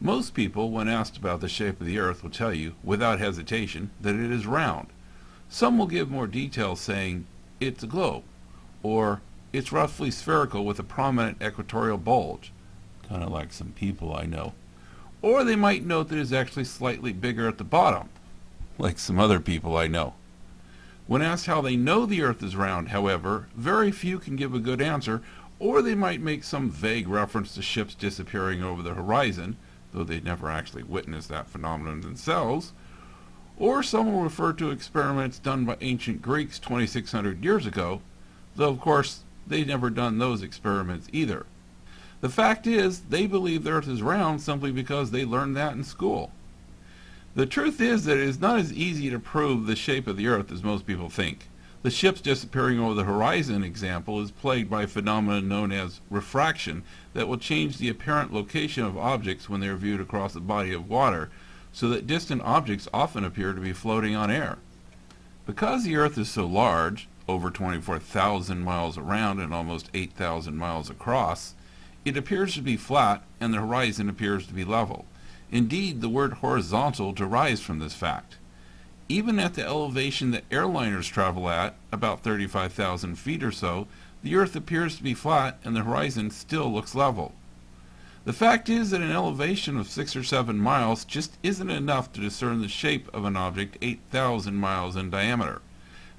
Most people, when asked about the shape of the Earth, will tell you, without hesitation, that it is round. Some will give more details saying, it's a globe, or it's roughly spherical with a prominent equatorial bulge, kind of like some people I know. Or they might note that it is actually slightly bigger at the bottom, like some other people I know. When asked how they know the Earth is round, however, very few can give a good answer, or they might make some vague reference to ships disappearing over the horizon, though they'd never actually witnessed that phenomenon themselves, or some will refer to experiments done by ancient Greeks 2,600 years ago, though of course they'd never done those experiments either. The fact is, they believe the Earth is round simply because they learned that in school. The truth is that it is not as easy to prove the shape of the Earth as most people think. The ships disappearing over the horizon example is plagued by a phenomenon known as refraction that will change the apparent location of objects when they are viewed across a body of water, so that distant objects often appear to be floating on air. Because the Earth is so large, over 24,000 miles around and almost 8,000 miles across, it appears to be flat and the horizon appears to be level. Indeed, the word horizontal derives from this fact. Even at the elevation that airliners travel at, about 35,000 feet or so, the Earth appears to be flat and the horizon still looks level. The fact is that an elevation of 6 or 7 miles just isn't enough to discern the shape of an object 8,000 miles in diameter.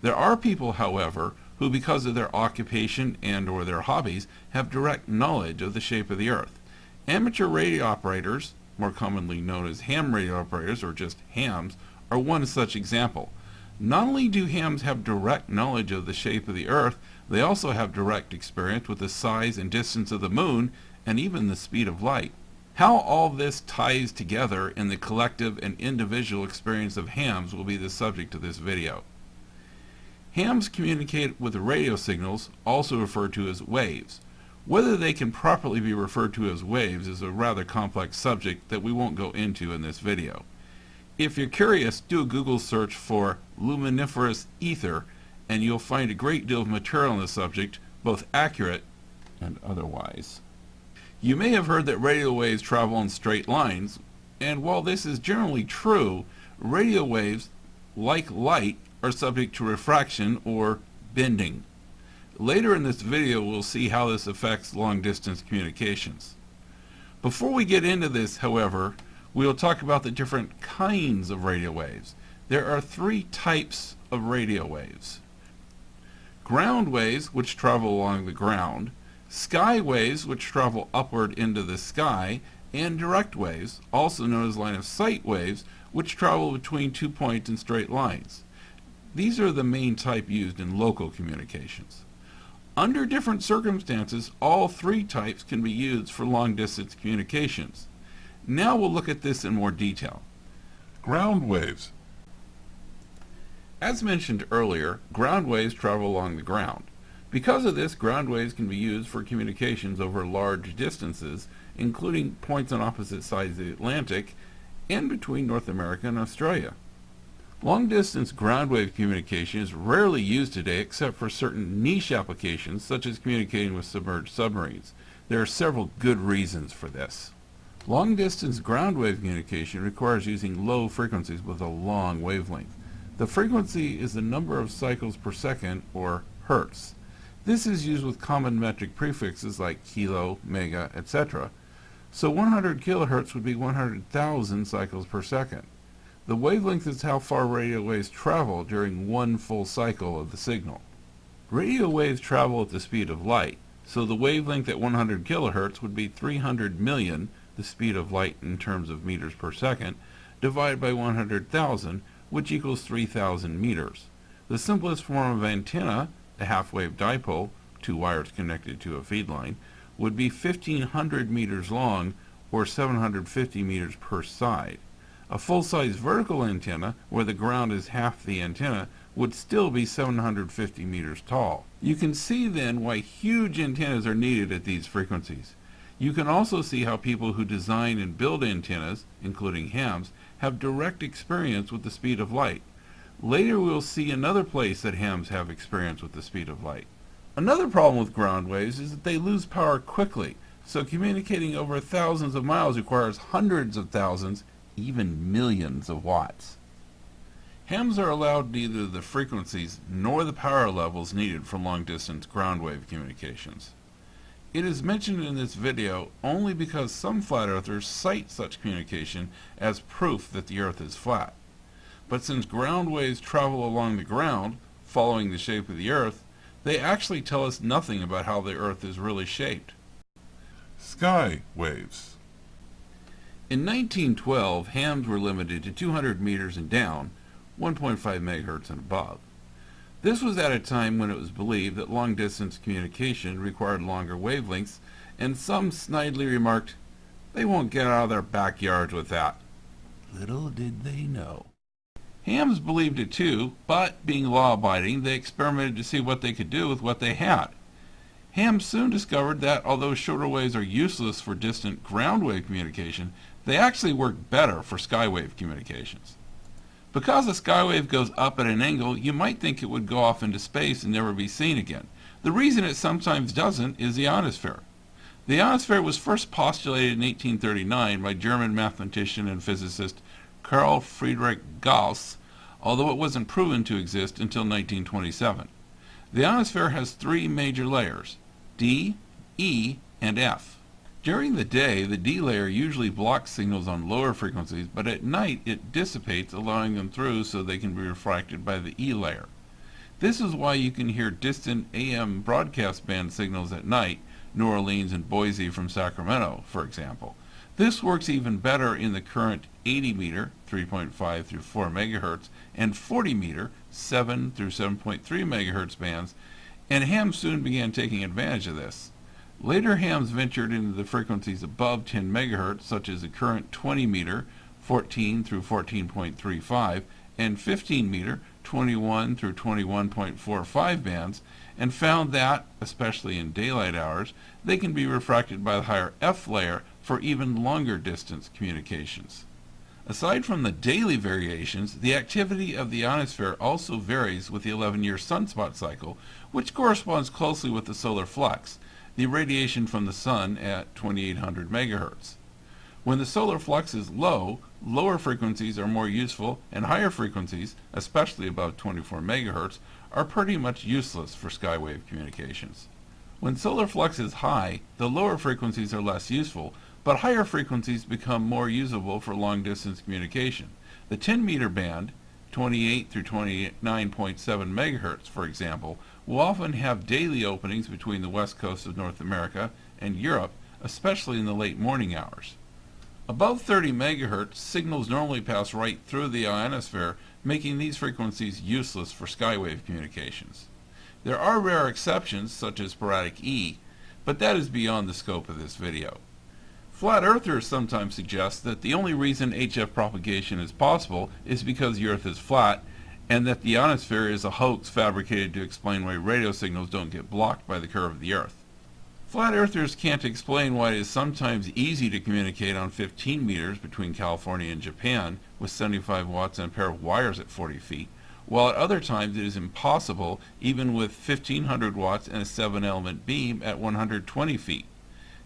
There are people, however, who because of their occupation and or their hobbies have direct knowledge of the shape of the Earth. Amateur radio operators, more commonly known as ham radio operators or just hams, are one such example. Not only do hams have direct knowledge of the shape of the Earth, they also have direct experience with the size and distance of the moon and even the speed of light. How all this ties together in the collective and individual experience of hams will be the subject of this video. Hams communicate with radio signals, also referred to as waves. Whether they can properly be referred to as waves is a rather complex subject that we won't go into in this video. If you're curious, do a Google search for luminiferous ether and you'll find a great deal of material on the subject, both accurate and otherwise. You may have heard that radio waves travel in straight lines, and while this is generally true, radio waves, like light, are subject to refraction or bending. Later in this video we'll see how this affects long-distance communications. Before we get into this, however, we will talk about the different kinds of radio waves. There are 3 types of radio waves. Ground waves, which travel along the ground, sky waves, which travel upward into the sky, and direct waves, also known as line of sight waves, which travel between 2 points in straight lines. These are the main type used in local communications. Under different circumstances, all 3 types can be used for long-distance communications. Now we'll look at this in more detail. Ground waves. As mentioned earlier, ground waves travel along the ground. Because of this, ground waves can be used for communications over large distances, including points on opposite sides of the Atlantic and between North America and Australia. Long-distance ground wave communication is rarely used today except for certain niche applications such as communicating with submerged submarines. There are several good reasons for this. Long-distance ground wave communication requires using low frequencies with a long wavelength. The frequency is the number of cycles per second, or hertz. This is used with common metric prefixes like kilo, mega, etc. So 100 kilohertz would be 100,000 cycles per second. The wavelength is how far radio waves travel during one full cycle of the signal. Radio waves travel at the speed of light, so the wavelength at 100 kilohertz would be 300 million, the speed of light in terms of meters per second, divided by 100,000, which equals 3,000 meters. The simplest form of antenna, a half-wave dipole, 2 wires connected to a feed line, would be 1,500 meters long, or 750 meters per side. A full-size vertical antenna, where the ground is half the antenna, would still be 750 meters tall. You can see then why huge antennas are needed at these frequencies. You can also see how people who design and build antennas, including hams, have direct experience with the speed of light. Later we'll see another place that hams have experience with the speed of light. Another problem with ground waves is that they lose power quickly. So communicating over thousands of miles requires hundreds of thousands, even millions of watts. Hams are allowed neither the frequencies nor the power levels needed for long-distance ground wave communications. It is mentioned in this video only because some flat earthers cite such communication as proof that the Earth is flat. But since ground waves travel along the ground, following the shape of the Earth, they actually tell us nothing about how the Earth is really shaped. Sky waves. In 1912, hams were limited to 200 meters and down, 1.5 megahertz and above. This was at a time when it was believed that long-distance communication required longer wavelengths, and some snidely remarked, "They won't get out of their backyards with that." Little did they know. Hams believed it too, but being law-abiding, they experimented to see what they could do with what they had. Hams soon discovered that although shorter waves are useless for distant ground wave communication, they actually work better for skywave communications. Because a skywave goes up at an angle, you might think it would go off into space and never be seen again. The reason it sometimes doesn't is the ionosphere. The ionosphere was first postulated in 1839 by German mathematician and physicist Carl Friedrich Gauss, although it wasn't proven to exist until 1927. The ionosphere has three major layers: D, E, and F. During the day, the D layer usually blocks signals on lower frequencies, but at night it dissipates, allowing them through so they can be refracted by the E layer. This is why you can hear distant AM broadcast band signals at night, New Orleans and Boise from Sacramento, for example. This works even better in the current 80 meter, 3.5 through 4 megahertz, and 40 meter, 7 through 7.3 megahertz bands, and hams soon began taking advantage of this. Later hams ventured into the frequencies above 10 megahertz, such as the current 20 meter, 14 through 14.35, and 15 meter, 21 through 21.45 bands, and found that, especially in daylight hours, they can be refracted by the higher F layer for even longer distance communications. Aside from the daily variations, the activity of the ionosphere also varies with the 11-year sunspot cycle, which corresponds closely with the solar flux, the radiation from the sun at 2800 megahertz. When the solar flux is low, lower frequencies are more useful, and higher frequencies, especially above 24 megahertz, are pretty much useless for skywave communications. When solar flux is high, the lower frequencies are less useful, but higher frequencies become more usable for long-distance communication. The 10-meter band, 28 through 29.7 megahertz, for example, will often have daily openings between the west coast of North America and Europe, especially in the late morning hours. Above 30 megahertz, signals normally pass right through the ionosphere, making these frequencies useless for skywave communications. There are rare exceptions, such as sporadic E, but that is beyond the scope of this video. Flat earthers sometimes suggest that the only reason HF propagation is possible is because the Earth is flat, and that the ionosphere is a hoax fabricated to explain why radio signals don't get blocked by the curve of the Earth. Flat earthers can't explain why it is sometimes easy to communicate on 15 meters between California and Japan with 75 watts and a pair of wires at 40 feet, while at other times it is impossible even with 1500 watts and a 7-element beam at 120 feet.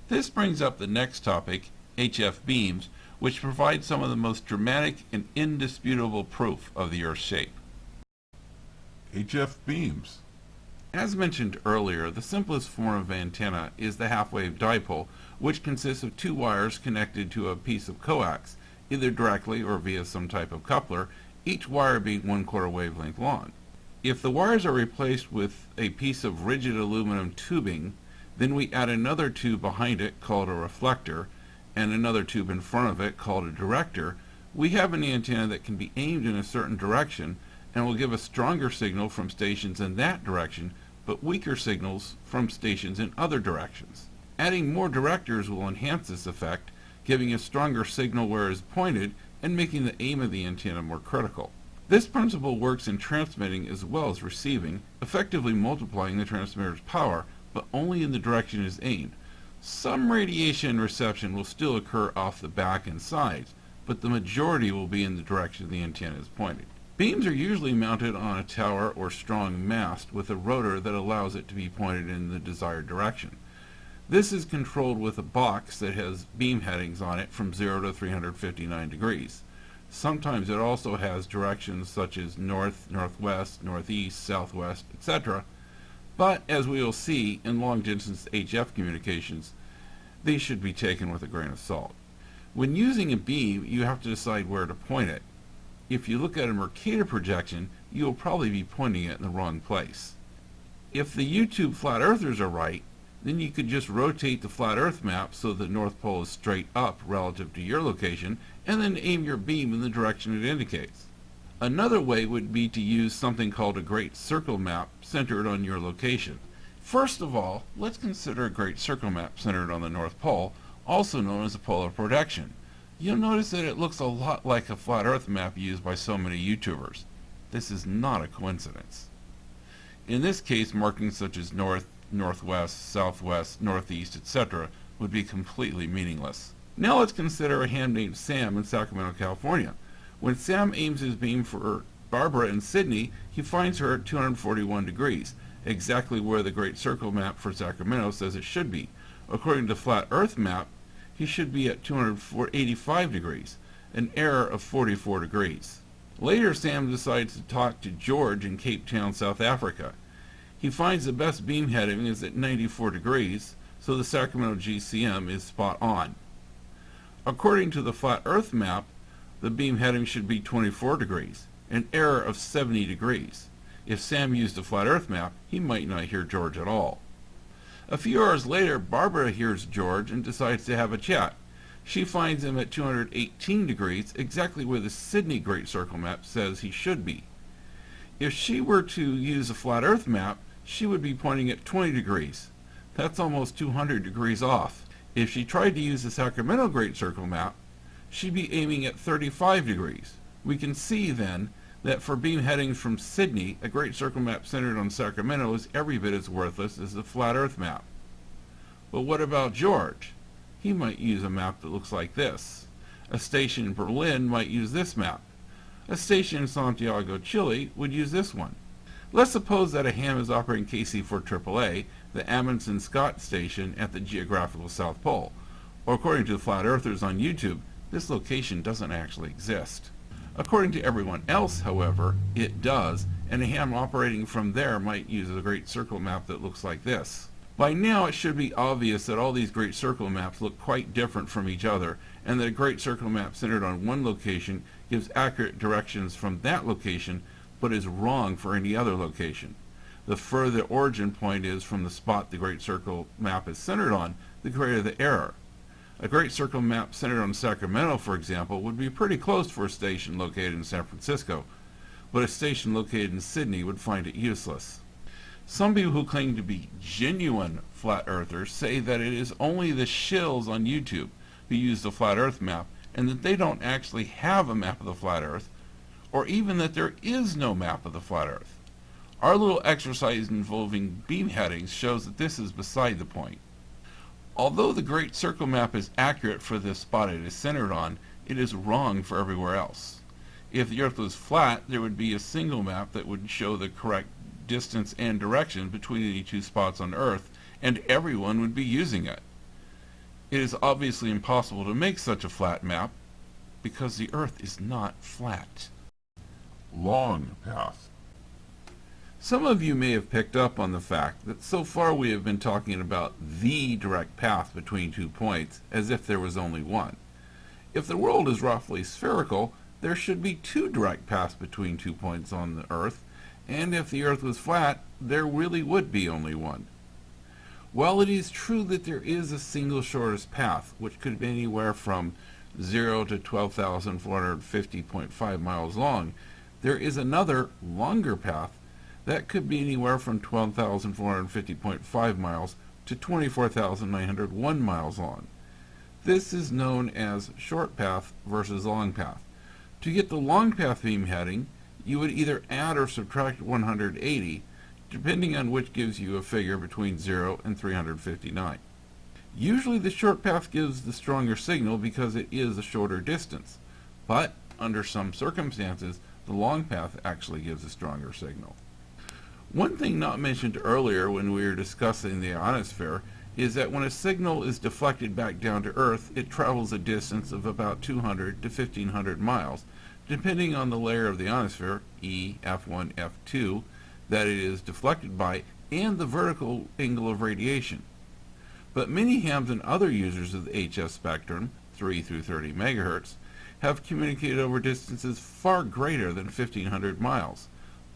This brings up the next topic, HF beams, which provide some of the most dramatic and indisputable proof of the Earth's shape. HF beams. As mentioned earlier, the simplest form of antenna is the half-wave dipole, which consists of two wires connected to a piece of coax, either directly or via some type of coupler, each wire being 1/4 wavelength long. If the wires are replaced with a piece of rigid aluminum tubing, then we add another tube behind it called a reflector, and another tube in front of it called a director. We have an antenna that can be aimed in a certain direction and will give a stronger signal from stations in that direction, but weaker signals from stations in other directions. Adding more directors will enhance this effect, giving a stronger signal where it is pointed and making the aim of the antenna more critical. This principle works in transmitting as well as receiving, effectively multiplying the transmitter's power, but only in the direction it is aimed. Some radiation and reception will still occur off the back and sides, but the majority will be in the direction the antenna is pointed. Beams are usually mounted on a tower or strong mast with a rotor that allows it to be pointed in the desired direction. This is controlled with a box that has beam headings on it from 0 to 359 degrees. Sometimes it also has directions such as north, northwest, northeast, southwest, etc. But as we will see in long-distance HF communications, these should be taken with a grain of salt. When using a beam, you have to decide where to point it. If you look at a Mercator projection, you will probably be pointing it in the wrong place. If the YouTube flat earthers are right, then you could just rotate the flat earth map so the North Pole is straight up relative to your location, and then aim your beam in the direction it indicates. Another way would be to use something called a great circle map centered on your location. First of all, let's consider a great circle map centered on the North Pole, also known as a polar projection. You'll notice that it looks a lot like a flat earth map used by so many YouTubers. This is not a coincidence. In this case, markings such as north, northwest, southwest, northeast, etc. would be completely meaningless. Now let's consider a ham named Sam in Sacramento, California. When Sam aims his beam for Barbara in Sydney, he finds her at 241 degrees, exactly where the Great Circle map for Sacramento says it should be. According to the Flat Earth map, he should be at 285 degrees, an error of 44 degrees. Later, Sam decides to talk to George in Cape Town, South Africa. He finds the best beam heading is at 94 degrees, so the Sacramento GCM is spot on. According to the Flat Earth map, the beam heading should be 24 degrees, an error of 70 degrees. If Sam used a Flat Earth map, he might not hear George at all. A few hours later, Barbara hears George and decides to have a chat. She finds him at 218 degrees, exactly where the Sydney Great Circle map says he should be. If she were to use a Flat Earth map, she would be pointing at 20 degrees. That's almost 200 degrees off. If she tried to use the Sacramento Great Circle map, she'd be aiming at 35 degrees. We can see then that for beam headings from Sydney, a Great Circle map centered on Sacramento is every bit as worthless as the Flat Earth map. But what about George? He might use a map that looks like this. A station in Berlin might use this map. A station in Santiago, Chile would use this one. Let's suppose that a ham is operating KC4AAA, the Amundsen Scott station at the geographical South Pole. Or according to the Flat Earthers on YouTube, this location doesn't actually exist. According to everyone else, however, it does, and a ham operating from there might use a Great Circle map that looks like this. By now it should be obvious that all these Great Circle maps look quite different from each other, and that a Great Circle map centered on one location gives accurate directions from that location, but is wrong for any other location. The further the origin point is from the spot the Great Circle map is centered on, the greater the error. A Great Circle map centered on Sacramento, for example, would be pretty close for a station located in San Francisco, but a station located in Sydney would find it useless. Some people who claim to be genuine flat earthers say that it is only the shills on YouTube who use the Flat Earth map, and that they don't actually have a map of the flat earth, or even that there is no map of the flat earth. Our little exercise involving beam headings shows that this is beside the point. Although the Great Circle map is accurate for the spot it is centered on, it is wrong for everywhere else. If the Earth was flat, there would be a single map that would show the correct distance and direction between any two spots on Earth, and everyone would be using it. It is obviously impossible to make such a flat map, because the Earth is not flat. Long path. Some of you may have picked up on the fact that so far we have been talking about the direct path between 2 points as if there was only one. If the world is roughly spherical, there should be 2 direct paths between 2 points on the Earth, and if the Earth was flat, there really would be only one. While it is true that there is a single shortest path, which could be anywhere from 0 to 12,450.5 miles long, there is another, longer path that could be anywhere from 12,450.5 miles to 24,901 miles long. This is known as short path versus long path. To get the long path beam heading, you would either add or subtract 180, depending on which gives you a figure between 0 and 359. Usually the short path gives the stronger signal because it is a shorter distance, but under some circumstances, the long path actually gives a stronger signal. One thing not mentioned earlier when we were discussing the ionosphere is that when a signal is deflected back down to Earth, it travels a distance of about 200 to 1,500 miles, depending on the layer of the ionosphere, E, F1, F2, that it is deflected by, and the vertical angle of radiation. But many hams and other users of the HF spectrum, 3 through 30 megahertz, have communicated over distances far greater than 1,500 miles.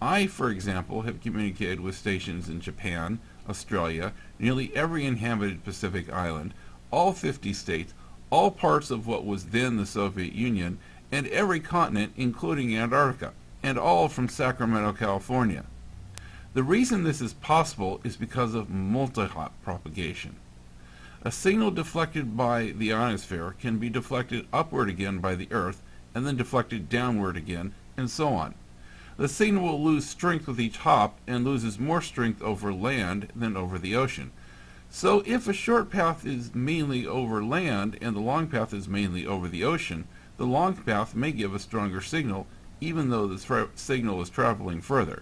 I, for example, have communicated with stations in Japan, Australia, nearly every inhabited Pacific island, all 50 states, all parts of what was then the Soviet Union, and every continent, including Antarctica, and all from Sacramento, California. The reason this is possible is because of multi-hop propagation. A signal deflected by the ionosphere can be deflected upward again by the Earth, and then deflected downward again, and so on. The signal will lose strength with each hop and loses more strength over land than over the ocean. So if a short path is mainly over land and the long path is mainly over the ocean, the long path may give a stronger signal even though the signal is traveling further.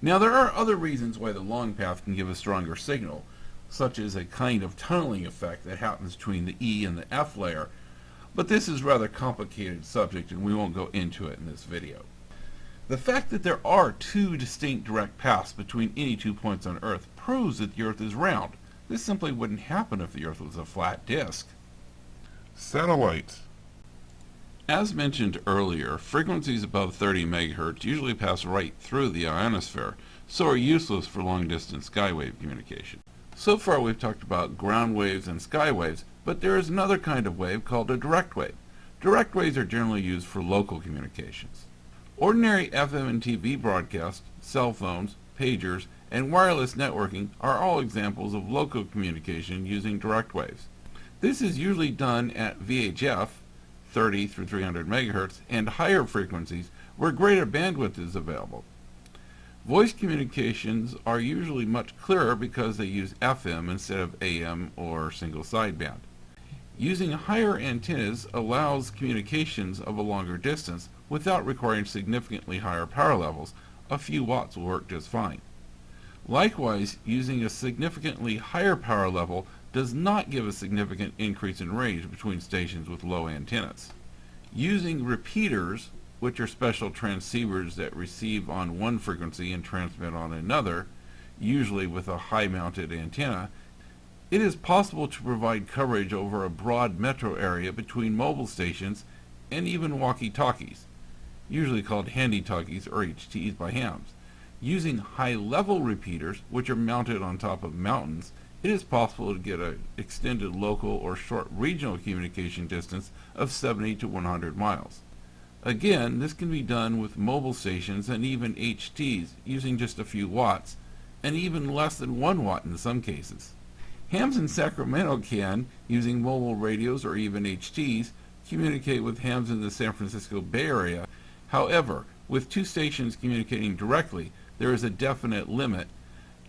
Now there are other reasons why the long path can give a stronger signal, such as a kind of tunneling effect that happens between the E and the F layer, but this is a rather complicated subject and we won't go into it in this video. The fact that there are two distinct direct paths between any 2 points on Earth proves that the Earth is round. This simply wouldn't happen if the Earth was a flat disk. Satellites. As mentioned earlier, frequencies above 30 megahertz usually pass right through the ionosphere, so are useless for long-distance skywave communication. So far we've talked about ground waves and sky waves, but there is another kind of wave called a direct wave. Direct waves are generally used for local communications. Ordinary FM and TV broadcasts, cell phones, pagers, and wireless networking are all examples of local communication using direct waves. This is usually done at VHF, 30 through 300 megahertz, and higher frequencies where greater bandwidth is available. Voice communications are usually much clearer because they use FM instead of AM or single sideband. Using higher antennas allows communications of a longer distance without requiring significantly higher power levels. A few watts will work just fine. Likewise, using a significantly higher power level does not give a significant increase in range between stations with low antennas. Using repeaters, which are special transceivers that receive on one frequency and transmit on another, usually with a high-mounted antenna, it is possible to provide coverage over a broad metro area between mobile stations and even walkie-talkies, usually called handy-talkies or HTs by hams. Using high-level repeaters, which are mounted on top of mountains, it is possible to get an extended local or short regional communication distance of 70 to 100 miles. Again, this can be done with mobile stations and even HTs using just a few watts, and even less than 1 watt in some cases. Hams in Sacramento can, using mobile radios or even HTs, communicate with hams in the San Francisco Bay Area. However, with two stations communicating directly, there is a definite limit,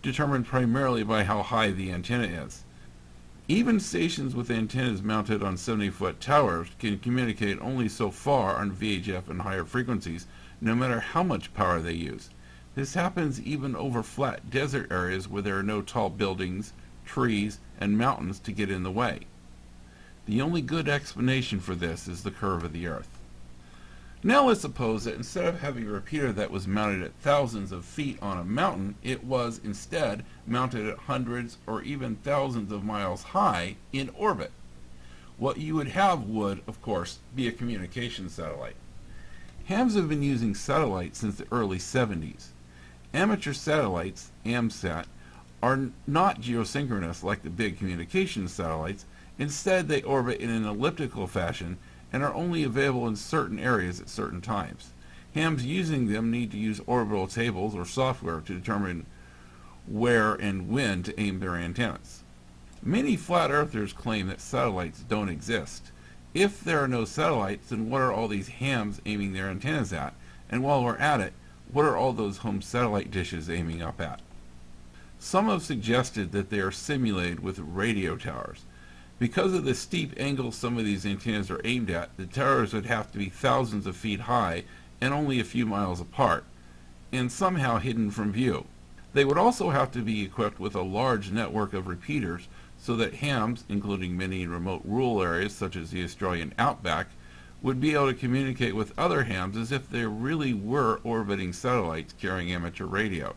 determined primarily by how high the antenna is. Even stations with antennas mounted on 70-foot towers can communicate only so far on VHF and higher frequencies, no matter how much power they use. This happens even over flat desert areas where there are no tall buildings, trees, and mountains to get in the way. The only good explanation for this is the curve of the Earth. Now let's suppose that instead of having a repeater that was mounted at thousands of feet on a mountain, it was instead mounted at hundreds or even thousands of miles high in orbit. What you would have would, of course, be a communication satellite. Hams have been using satellites since the early 70s. Amateur satellites, AMSAT, are not geosynchronous like the big communication satellites. Instead, they orbit in an elliptical fashion and are only available in certain areas at certain times. Hams using them need to use orbital tables or software to determine where and when to aim their antennas. Many flat earthers claim that satellites don't exist. If there are no satellites, then what are all these hams aiming their antennas at? And while we're at it, what are all those home satellite dishes aiming up at? Some have suggested that they are simulated with radio towers. Because of the steep angle some of these antennas are aimed at, the towers would have to be thousands of feet high and only a few miles apart, and somehow hidden from view. They would also have to be equipped with a large network of repeaters so that hams, including many in remote rural areas such as the Australian outback, would be able to communicate with other hams as if they really were orbiting satellites carrying amateur radio.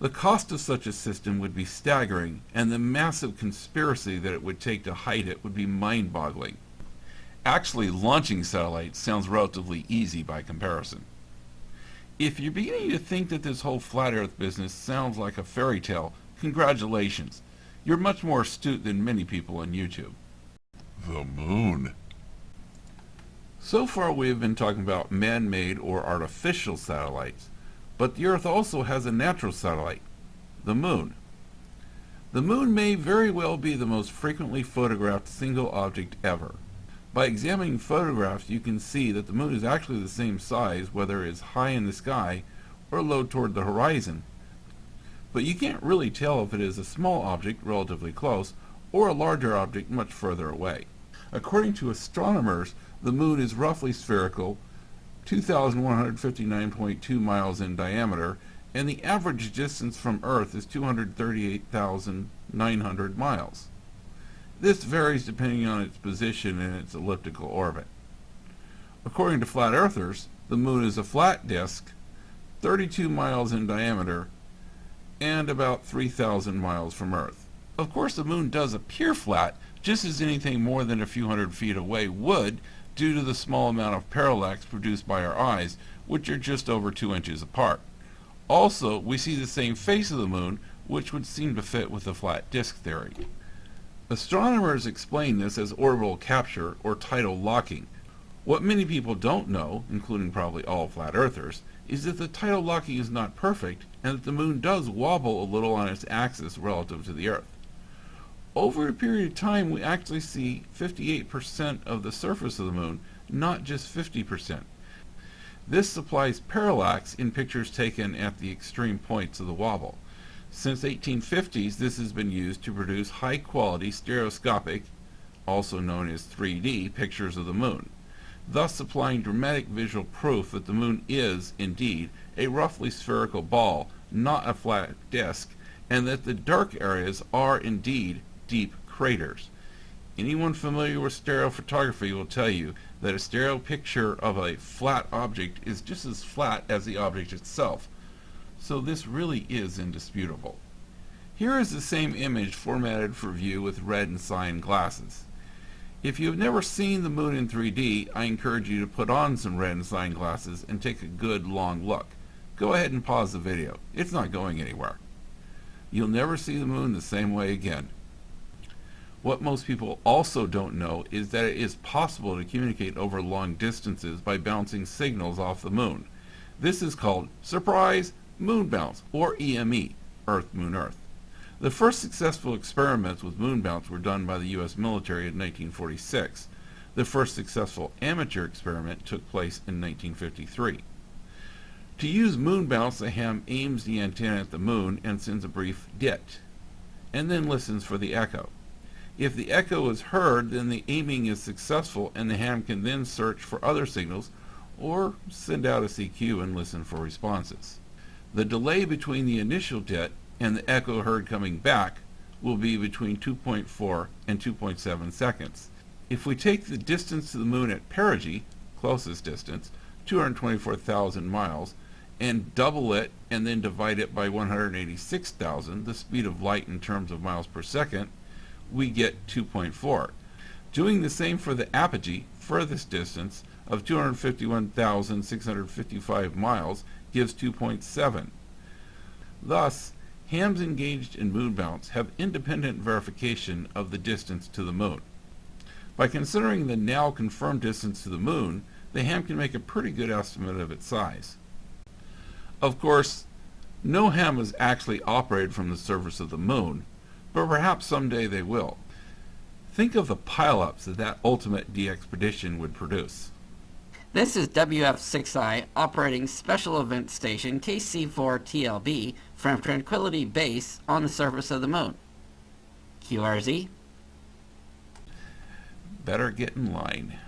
The cost of such a system would be staggering, and the massive conspiracy that it would take to hide it would be mind-boggling. Actually, launching satellites sounds relatively easy by comparison. If you're beginning to think that this whole flat Earth business sounds like a fairy tale, congratulations. You're much more astute than many people on YouTube. The moon. So far we have been talking about man-made or artificial satellites, but the Earth also has a natural satellite, the moon. The moon may very well be the most frequently photographed single object ever. By examining photographs, you can see that the moon is actually the same size whether it is high in the sky or low toward the horizon. But you can't really tell if it is a small object relatively close or a larger object much further away. According to astronomers, the moon is roughly spherical, 2,159.2 miles in diameter, and the average distance from Earth is 238,900 miles. This varies depending on its position in its elliptical orbit. According to flat earthers, the moon is a flat disk, 32 miles in diameter, and about 3,000 miles from Earth. Of course, the moon does appear flat, just as anything more than a few hundred feet away would, due to the small amount of parallax produced by our eyes, which are just over 2 inches apart. Also, we see the same face of the moon, which would seem to fit with the flat disk theory. Astronomers explain this as orbital capture or tidal locking. What many people don't know, including probably all flat earthers, is that the tidal locking is not perfect and that the moon does wobble a little on its axis relative to the Earth. Over a period of time, we actually see 58% of the surface of the moon, not just 50%. This supplies parallax in pictures taken at the extreme points of the wobble. Since 1850s, this has been used to produce high-quality stereoscopic, also known as 3D, pictures of the moon, thus supplying dramatic visual proof that the moon is, indeed, a roughly spherical ball, not a flat disk, and that the dark areas are, indeed, deep craters. Anyone familiar with stereophotography will tell you that a stereo picture of a flat object is just as flat as the object itself. So this really is indisputable. Here is the same image formatted for view with red and cyan glasses. If you have never seen the moon in 3D, I encourage you to put on some red and cyan glasses and take a good long look. Go ahead and pause the video. It's not going anywhere. You'll never see the moon the same way again. What most people also don't know is that it is possible to communicate over long distances by bouncing signals off the moon. This is called, surprise, moon bounce, or EME, Earth-Moon-Earth. The first successful experiments with moon bounce were done by the U.S. military in 1946. The first successful amateur experiment took place in 1953. To use moon bounce, the ham aims the antenna at the moon and sends a brief dit, and then listens for the echo. If the echo is heard, then the aiming is successful and the ham can then search for other signals or send out a CQ and listen for responses. The delay between the initial dit and the echo heard coming back will be between 2.4 and 2.7 seconds. If we take the distance to the moon at perigee, closest distance, 224,000 miles, and double it and then divide it by 186,000, the speed of light in terms of miles per second, we get 2.4. Doing the same for the apogee, furthest distance, of 251,655 miles gives 2.7. Thus, hams engaged in moon bounce have independent verification of the distance to the moon. By considering the now confirmed distance to the moon, the ham can make a pretty good estimate of its size. Of course, no ham has actually operated from the surface of the moon, but perhaps someday they will. Think of the pileups that ultimate de-expedition would produce. This is WF6I operating Special Event Station KC4TLB from Tranquility Base on the surface of the moon. QRZ? Better get in line.